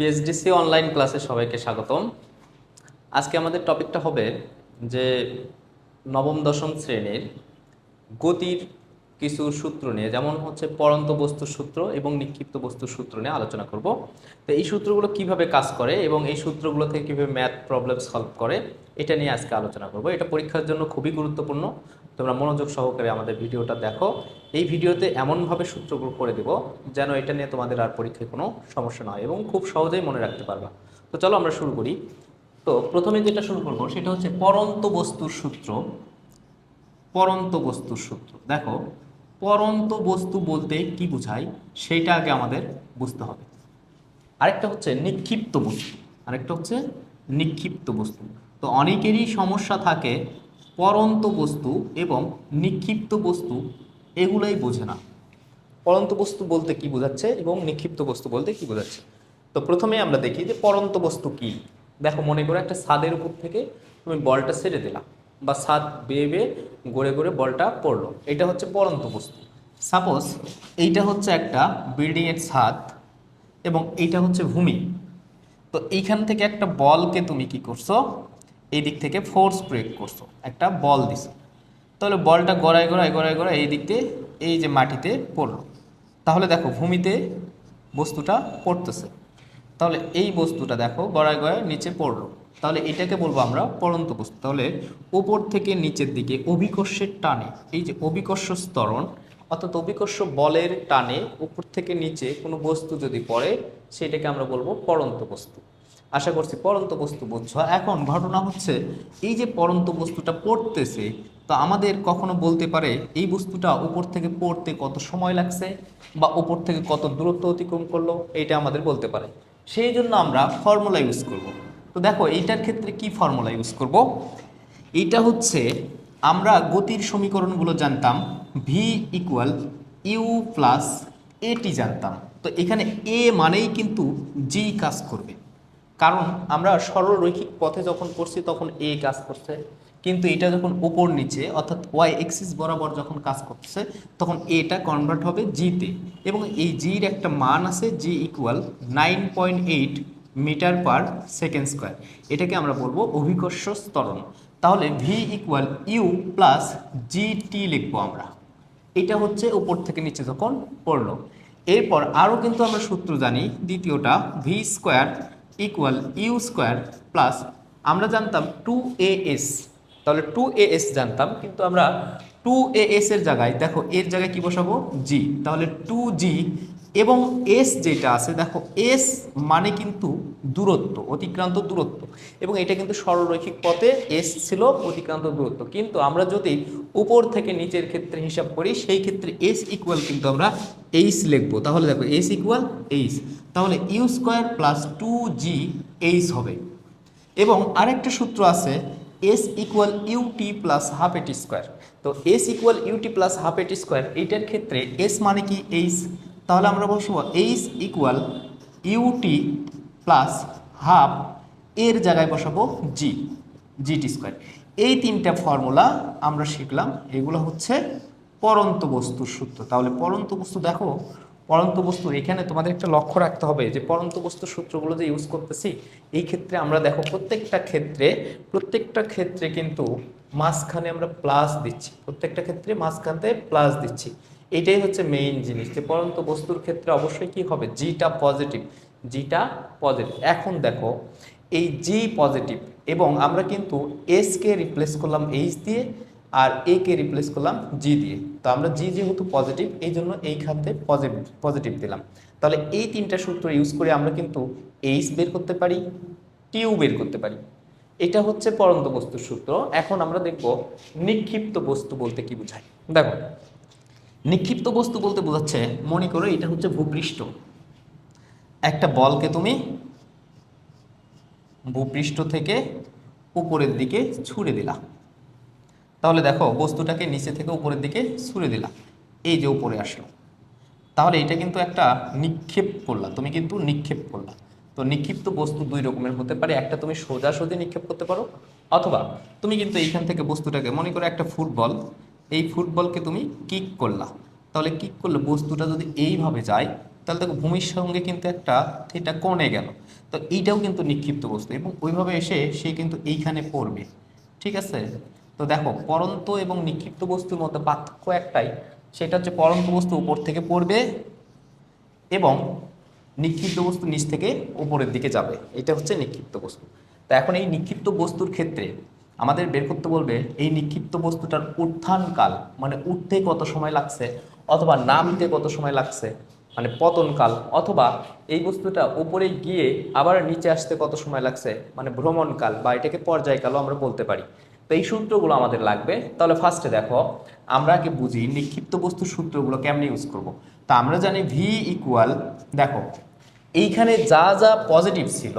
পিএইচডিসি online ক্লাসে সবাইকে স্বাগতম। আজকে আমাদের টপিকটা হবে যে নবম দশম শ্রেণীর গতির কিছু সূত্র নিয়ে, যেমন হচ্ছে পড়ন্ত বস্তুর সূত্র এবং নিক্ষিপ্ত বস্তুর সূত্র নিয়ে আলোচনা করব। তো এই সূত্রগুলো কিভাবে কাজ করে এবং এই সূত্রগুলো থেকে কীভাবে ম্যাথ প্রবলেম সলভ করে এটা নিয়ে আজকে আলোচনা করব। এটা পরীক্ষার জন্য খুবই গুরুত্বপূর্ণ। তোমরা মনোযোগ সহকারে আমাদের ভিডিওটা দেখো। এই ভিডিওতে এমনভাবে সূত্রগুলো করে দেব যেন এটা নিয়ে তোমাদের আর পরীক্ষায় কোনো সমস্যা না হয় এবং খুব সহজেই মনে রাখতে পারবা। তো চলো আমরা শুরু করি। তো প্রথমে যেটা শুরু করব সেটা হচ্ছে পড়ন্ত বস্তুর সূত্র। পড়ন্ত বস্তুর সূত্র দেখো, পড়ন্ত বস্তু বলতে কি বোঝায় সেইটা আগে আমাদের বুঝতে হবে। আরেকটা হচ্ছে নিক্ষিপ্ত বস্তু, আরেকটা হচ্ছে নিক্ষিপ্ত বস্তু। তো অনেকেরই সমস্যা থাকে পড়ন্ত বস্তু এবং নিক্ষিপ্ত বস্তু এগুলোই বোঝে না। পড়ন্ত বস্তু বলতে কি বোঝাচ্ছে এবং নিক্ষিপ্ত বস্তু বলতে কি বোঝাচ্ছে। তো প্রথমে আমরা দেখি যে পড়ন্ত বস্তু কি। দেখো, মনে করো একটা ছাদের উপর থেকে তুমি বলটা ছেড়ে দিলাম, বা ছাদ বেয়ে বেয়ে গড়ে গড়ে বলটা পড়লো, এটা হচ্ছে পড়ন্ত বস্তু। সাপোজ এইটা হচ্ছে একটা বিল্ডিংয়ের ছাদ এবং এইটা হচ্ছে ভূমি। তো এইখান থেকে একটা বলকে তুমি কি করছো, এই দিক থেকে ফোর্স প্রয়োগ করছো, একটা বল দিছো। তাহলে বলটা গড়ায় গড়ায় গড়ায় গড়ায় এই দিক দিয়ে এই যে মাটিতে পড়লো। তাহলে দেখো ভূমিতে বস্তুটা পড়তেছে, তাহলে এই বস্তুটা দেখো গড়ায় গড়ায় নিচে পড়লো। তাহলে এটাকে বলবো আমরা পড়ন্ত বস্তু। তাহলে উপর থেকে নিচের দিকে অভিকর্ষের টানে, এই যে অভিকর্ষ ত্বরণ অর্থাৎ অভিকর্ষ বলের টানে উপর থেকে নিচে কোনো বস্তু যদি পড়ে সেটাকে আমরা বলবো পড়ন্ত বস্তু। আশা করছি পড়ন্ত বস্তু বুঝছো। এখন ঘটনা হচ্ছে এই যে পড়ন্ত বস্তুটা পড়তেছে, তো আমাদের কখনো বলতে পারে এই বস্তুটা উপর থেকে পড়তে কত সময় লাগছে বা উপর থেকে কত দূরত্ব অতিক্রম করলো, এইটা আমাদের বলতে পারে। সেই জন্য আমরা ফর্মুলা ইউজ করব। তো দেখো এইটার ক্ষেত্রে কি ফর্মুলা ইউজ করব। এইটা হচ্ছে আমরা গতির সমীকরণগুলো জানতাম, ভি ইকুয়াল ইউ প্লাস এটি জানতাম। তো এখানে এ মানেই কিন্তু জি কাজ করবে, কারণ আমরা সরল রৈখিক পথে যখন পড়ছি তখন এ কাজ করছে, কিন্তু এটা যখন উপর নিচে অর্থাৎ ওয়াই এক্সিস বরাবর যখন কাজ করতেছে তখন এটা কনভার্ট হবে জিতে। এবং এই জির একটা মান আছে, G equal 9.8 metre per second square. এটাকে আমরা বলবো অভিকর্ষ ত্বরণ। তাহলে V equal U plus G T লিখবো আমরা। এটা হচ্ছে উপর থেকে নিচে যখন পড়লো। এরপর আরও কিন্তু আমরা সূত্র জানি, দ্বিতীয়টা V square equal U square plus আমরা জানতাম 2as। তাহলে 2as জানতাম, কিন্তু আমরা 2as এর জায়গায় দেখো এর জায়গায় কি বসাবো, জি। তাহলে 2g এবং এস যেটা আছে দেখো এস মানে কিন্তু দূরত্ব, অতিক্রান্ত দূরত্ব, এবং এটা কিন্তু সরলরৈখিক পথে এস ছিল অতিক্রান্ত দূরত্ব। কিন্তু আমরা যদি উপর থেকে নিচের ক্ষেত্রে হিসাব করি সেই ক্ষেত্রে এস ইকুয়াল কিন্তু আমরা এইচ লিখবো। তাহলে দেখো এস ইকুয়াল এইচ, তাহলে U square plus 2g H হবে। এবং আরেকটা সূত্র আছে S equal UT plus half AT square. তো S equal UT plus half AT square, এইটার ক্ষেত্রে এস মানে কি এইচ, তাহলে আমরা বসবো H equal UT plus half, এর জায়গায় বসাবো জি, জিটি স্কোয়ার। এই তিনটা ফর্মুলা আমরা শিখলাম, এগুলো হচ্ছে পড়ন্ত বস্তুর সূত্র। তাহলে পড়ন্ত বস্তু দেখো, পড়ন্ত বস্তু এখানে তোমাদের একটা লক্ষ্য রাখতে হবে যে পড়ন্ত বস্তুর সূত্রগুলো যে ইউজ করতেছি এই ক্ষেত্রে আমরা দেখো প্রত্যেকটা ক্ষেত্রে কিন্তু মাঝখানে আমরা প্লাস দিচ্ছি, প্রত্যেকটা ক্ষেত্রে মাঝখানে প্লাস দিচ্ছি। এটাই হচ্ছে মেইন জিনিস যে পড়ন্ত বস্তুর ক্ষেত্রে অবশ্যই কি হবে, জিটা পজিটিভ, জিটা পজিটিভ। এখন দেখো এই জি পজিটিভ এবং আমরা কিন্তু এস কে রিপ্লেস করলাম এইচ দিয়ে আর এ কে রিপ্লেস করলাম জি দিয়ে। তো আমরা জি যেহেতু পজিটিভ এই জন্য এই খাতে পজিটিভ দিলাম। তাহলে এই তিনটা সূত্র ইউজ করে আমরা কিন্তু এইচ বের করতে পারি, টিউ বের করতে পারি। এটা হচ্ছে পড়ন্ত বস্তুর সূত্র। এখন আমরা দেখব নিক্ষিপ্ত বস্তু বলতে কি বোঝায়। দেখো, নিক্ষিপ্ত বস্তু বলতে বোঝাচ্ছে, মনে করো এটা হচ্ছে ভূপৃষ্ঠ, একটা বলকে তুমি ভূপৃষ্ঠ থেকে উপরের দিকে ছুঁড়ে দিলা। তাহলে দেখো বস্তুটাকে নিচে থেকে উপরের দিকে ছুঁড়ে দিলা, এই যে উপরে আসলো। তাহলে এটা কিন্তু একটা নিক্ষেপ করলা, তুমি কিন্তু নিক্ষেপ করলা। তো নিক্ষিপ্ত বস্তু দুই রকমের হতে পারে, একটা তুমি সোজাসুজি নিক্ষেপ করতে পারো, অথবা তুমি কিন্তু এইখান থেকে বস্তুটাকে মনে করো একটা ফুটবল, এই ফুটবলকে তুমি কিক করলা। তাহলে কিক করলে বস্তুটা যদি এইভাবে যায় তাহলে দেখো ভূমির সঙ্গে কিন্তু একটা থিটা কোণে গেল, তো এইটাও কিন্তু নিক্ষিপ্ত বস্তু এবং ওইভাবে এসে সে কিন্তু এইখানে পড়বে। ঠিক আছে, তো দেখো পরন্ত এবং নিক্ষিপ্ত বস্তুর মধ্যে পার্থক্য একটাই, সেটা হচ্ছে পরন্ত বস্তু উপর থেকে পড়বে এবং নিক্ষিপ্ত বস্তু নিচ থেকে উপরের দিকে যাবে, এটা হচ্ছে নিক্ষিপ্ত বস্তু। তা এখন এই নিক্ষিপ্ত বস্তুর ক্ষেত্রে আমাদের বের করতে বলবে এই নিক্ষিপ্ত বস্তুটার উত্থানকাল, মানে উঠতে কত সময় লাগছে, অথবা নামতে কত সময় লাগছে, মানে পতনকাল, অথবা এই বস্তুটা উপরে গিয়ে আবার নিচে আসতে কত সময় লাগছে, মানে ভ্রমণকাল, বা এটাকে পর্যায়কালও আমরা বলতে পারি। তো এই সূত্রগুলো আমাদের লাগবে। তাহলে ফার্স্টে দেখো আমরা আগে বুঝি নিক্ষিপ্ত বস্তুর সূত্রগুলো কেমনে ইউজ করব। তা আমরা জানি ভি ইকুয়াল, দেখো এইখানে যা যা পজিটিভ ছিল,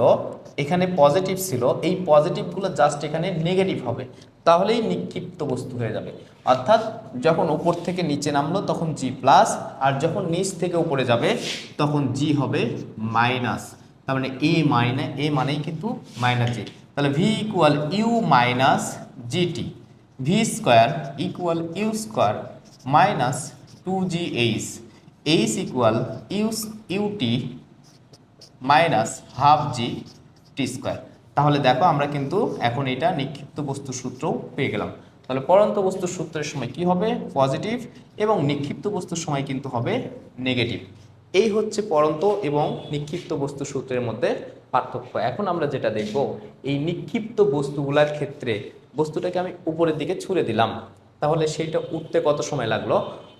এখানে পজিটিভ ছিল, এই পজিটিভগুলো জাস্ট এখানে নেগেটিভ হবে, তাহলেই নিক্ষিপ্ত বস্তু হয়ে যাবে। অর্থাৎ যখন উপর থেকে নিচে নামলো তখন জি প্লাস, আর যখন নিচ থেকে উপরে যাবে তখন জি হবে মাইনাস। তার মানে এ মানেই কিন্তু মাইনাস জি। তাহলে V equal U minus GT, V square equal U square minus 2gh, H equal UT minus half G T square. তাহলে দেখো আমরা কিন্তু এখন এটা নিক্ষিপ্ত বস্তুর সূত্রও পেয়ে গেলাম। তাহলে পরন্ত বস্তুর সূত্রের সময় কি হবে, পজিটিভ, এবং নিক্ষিপ্ত বস্তুর সময় কিন্তু হবে নেগেটিভ। এই হচ্ছে পরন্ত এবং নিক্ষিপ্ত বস্তুর সূত্রের মধ্যে পার্থক্য। এখন আমরা যেটা দেখব, এই নিক্ষিপ্ত বস্তুগুলোর ক্ষেত্রে বস্তুটাকে আমি উপরের দিকে ছুঁড়ে দিলাম, তাহলে সেইটা উঠতে কত সময় লাগলো,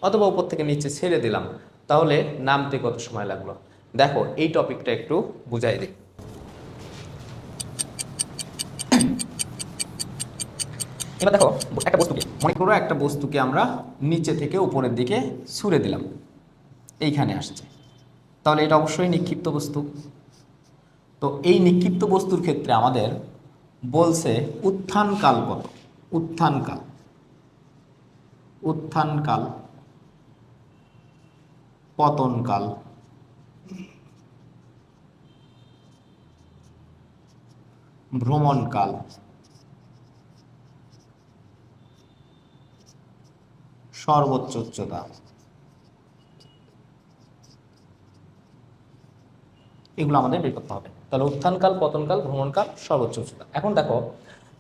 অথবা উপর থেকে নিচে ছেড়ে দিলাম, তাহলে নামতে কত সময় লাগলো। দেখো এই টপিকটা একটু বুঝাই দিই। এবার দেখো একটা বস্তুকে, মনে করো একটা বস্তুকে আমরা নিচে থেকে উপরের দিকে ছুঁড়ে দিলাম, এইখানে আসছে, তাহলে এটা অবশ্যই নিক্ষিপ্ত বস্তু। তো এই নিক্ষিপ্ত বস্তুর ক্ষেত্রে আমাদের বলছে উত্থানকাল কত, উত্থানকাল, উত্থানকাল, পতনকাল, ভ্রমণকাল, সর্বোচ্চ উচ্চতা। এগুলো আমাদের বের করতে হবে। তাহলে উত্থানকাল, পতনকাল, ভ্রমণকাল, সর্বোচ্চ উচ্চতা। এখন দেখো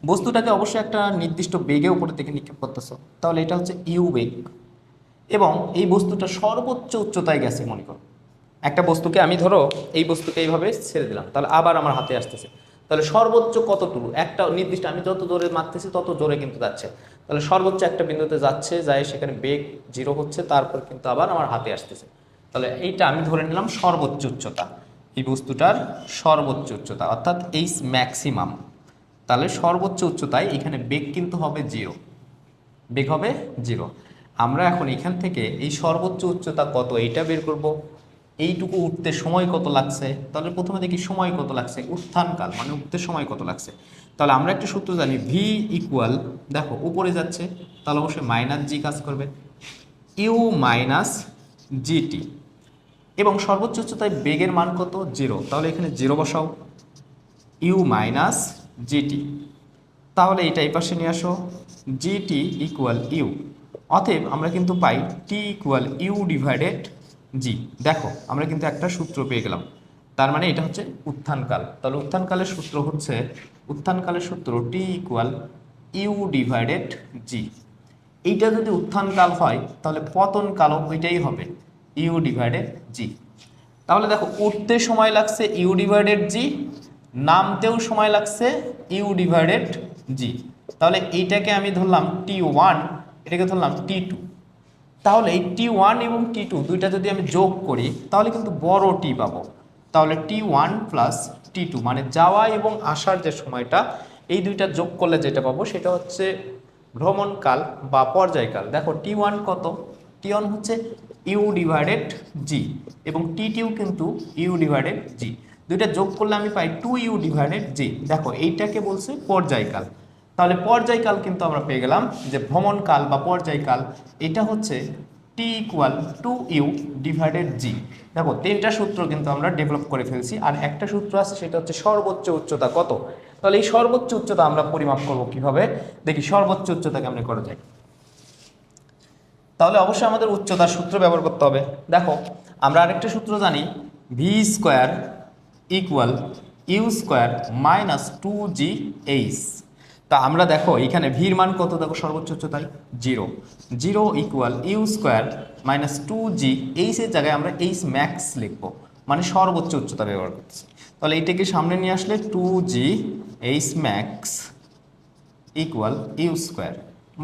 বস্তুটাকে অবশ্যই একটা নির্দিষ্ট বেগে উপরের দিকে নিক্ষেপ করতেছো, তাহলে এটা হচ্ছে ইউ বেগ, এবং এই বস্তুটা সর্বোচ্চ উচ্চতায় গেছে। মনে করো একটা বস্তুকে আমি, ধরো এই বস্তুকে এইভাবে ছেড়ে দিলাম, তাহলে আবার আমার হাতে আসতেছে, তাহলে সর্বোচ্চ কতটুকু, একটা নির্দিষ্ট, আমি যত জোরে মারতেছি তত জোরে কিন্তু যাচ্ছে, তাহলে সর্বোচ্চ একটা বিন্দুতে যাচ্ছে, যায় সেখানে বেগ 0 হচ্ছে, তারপর কিন্তু আবার আমার হাতে আসতেছে। তাহলে এইটা আমি ধরে নিলাম সর্বোচ্চ উচ্চতা, এই বস্তুটার সর্বোচ্চ উচ্চতা, অর্থাৎ এই ম্যাক্সিমাম। তাহলে সর্বোচ্চ উচ্চতায় এখানে বেগ কিন্তু হবে 0, বেগ হবে 0। আমরা এখন এখান থেকে এই সর্বোচ্চ উচ্চতা কত এইটা বের করব, এইটুকু উঠতে সময় কত লাগছে, তাহলে প্রথমে দেখি সময় কত লাগছে, উত্থানকাল মানে উঠতে সময় কত লাগছে। তাহলে আমরা একটা সূত্র জানি, ভি ইকুয়াল, দেখো উপরে যাচ্ছে তাহলে অবশ্যই মাইনাস জি কাজ করবে, ইউ মাইনাস জিটি, এবং সর্বোচ্চ উচ্চতায় বেগের মান কত, 0, তাহলে এখানে 0 বসাও, ইউ মাইনাস জিটি, তাহলে এটা এই পাশে নিয়ে আসো, জিটি ইকুয়াল ইউ, অতএব আমরা কিন্তু পাই টি ইকুয়াল ইউ ডিভাইডেড জি। দেখো আমরা কিন্তু একটা সূত্র পেয়ে গেলাম, তার মানে এটা হচ্ছে উত্থানকাল। তাহলে উত্থানকালের সূত্র হচ্ছে, উত্থানকালের সূত্র টি ইকুয়াল ইউ ডিভাইডেড জি। এইটা যদি উত্থানকাল হয় তাহলে পতনকালও ওইটাই হবে, ইউ ডিভাইডেড জি। তাহলে দেখো উঠতে সময় লাগছে ইউ ডিভাইডেড জি, নামতেও সময় লাগছে ইউ ডিভাইডেড জি। তাহলে এইটাকে আমি ধরলাম T1, এটাকে ধরলাম T2। তাহলে এই T1 এবং T2 দুইটা যদি আমি যোগ করি তাহলে কিন্তু বড় টি পাবো। তাহলে T1 প্লাস T2 মানে যাওয়া এবং আসার যে সময়টা, এই দুইটা যোগ করলে যেটা পাবো সেটা হচ্ছে ভ্রমণকাল বা পর্যায়কাল। দেখো T1 কত, T1 হচ্ছে ইউ ডিভাইডেড জি, এবং T2 কিন্তু ইউ ডিভাইডেড জি, দুইটা যোগ করলে আমি পাই 2u ডিভাইডেড জি। দেখো এইটাকে বলছে পর্যায়কাল। তাহলে পর্যায়কাল কিন্তু আমরা পেয়ে গেলাম যে ভ্রমণকাল বা পর্যায়কাল, এটা হচ্ছে টি ইকুয়াল 2u ডিভাইডেড জি। দেখো 3টা সূত্র কিন্তু আমরা ডেভেলপ করে ফেলছি, আর একটা সূত্র আছে সেটা হচ্ছে সর্বোচ্চ উচ্চতা কত। তাহলে এই সর্বোচ্চ উচ্চতা আমরা পরিমাপ করব কিভাবে, দেখি সর্বোচ্চ উচ্চতা কেমনে করা যায়। তাহলে অবশ্যই আমাদের উচ্চতার সূত্র ব্যবহার করতে হবে। দেখো আমরা আরেকটা সূত্র জানি V square equal U square minus 2gh। তা আমরা দেখো এখানে ভির মান কত, দেখো সর্বোচ্চ উচ্চতায় 0, 0 equal U square minus 2g, এইচের জায়গায় আমরা এইচ ম্যাক্স লিখবো, মানে সর্বোচ্চ উচ্চতা ব্যবহার করতেছি। তাহলে এইটাকে সামনে নিয়ে আসলে 2gh max equal U square,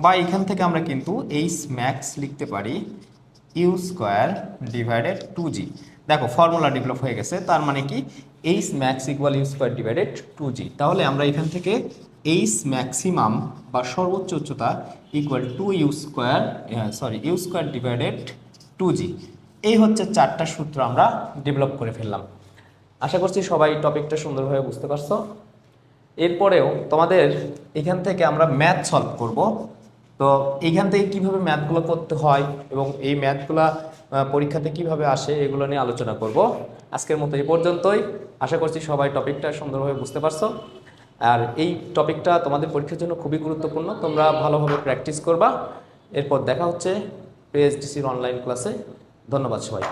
বা এখান থেকে আমরা কিন্তু এইচ ম্যাক্স লিখতে পারি ইউ স্কোয়ার ডিভাইডেড 2g। দেখো ফর্মুলা ডেভেলপ হয়ে গেছে, তার মানে কি H max equal U square divided 2g। তাহলে আমরা এখান থেকে এইচ ম্যাক্সিমাম বা সর্বোচ্চ উচ্চতা equal to U square divided 2g। এই হচ্ছে 4টা সূত্র আমরা ডেভেলপ করে ফেললাম। আশা করছি সবাই টপিকটা সুন্দরভাবে বুঝতে পারছো। এরপরেও তোমাদের এখান থেকে আমরা ম্যাথ সলভ করব। তো এইখান থেকে কিভাবে ম্যাথগুলো করতে হয় এবং এই ম্যাথগুলো পরীক্ষাতে কিভাবে আসে এগুলো নিয়ে আলোচনা করব। আজকের মতো এই পর্যন্তই। আশা করছি সবাই টপিকটা সুন্দরভাবে বুঝতে পারছো। আর এই টপিকটা তোমাদের পরীক্ষার জন্য খুবই গুরুত্বপূর্ণ, তোমরা ভালোভাবে প্র্যাকটিস করবা। এরপর দেখা হচ্ছে পিএইচডিসির অনলাইন ক্লাসে। ধন্যবাদ সবাই।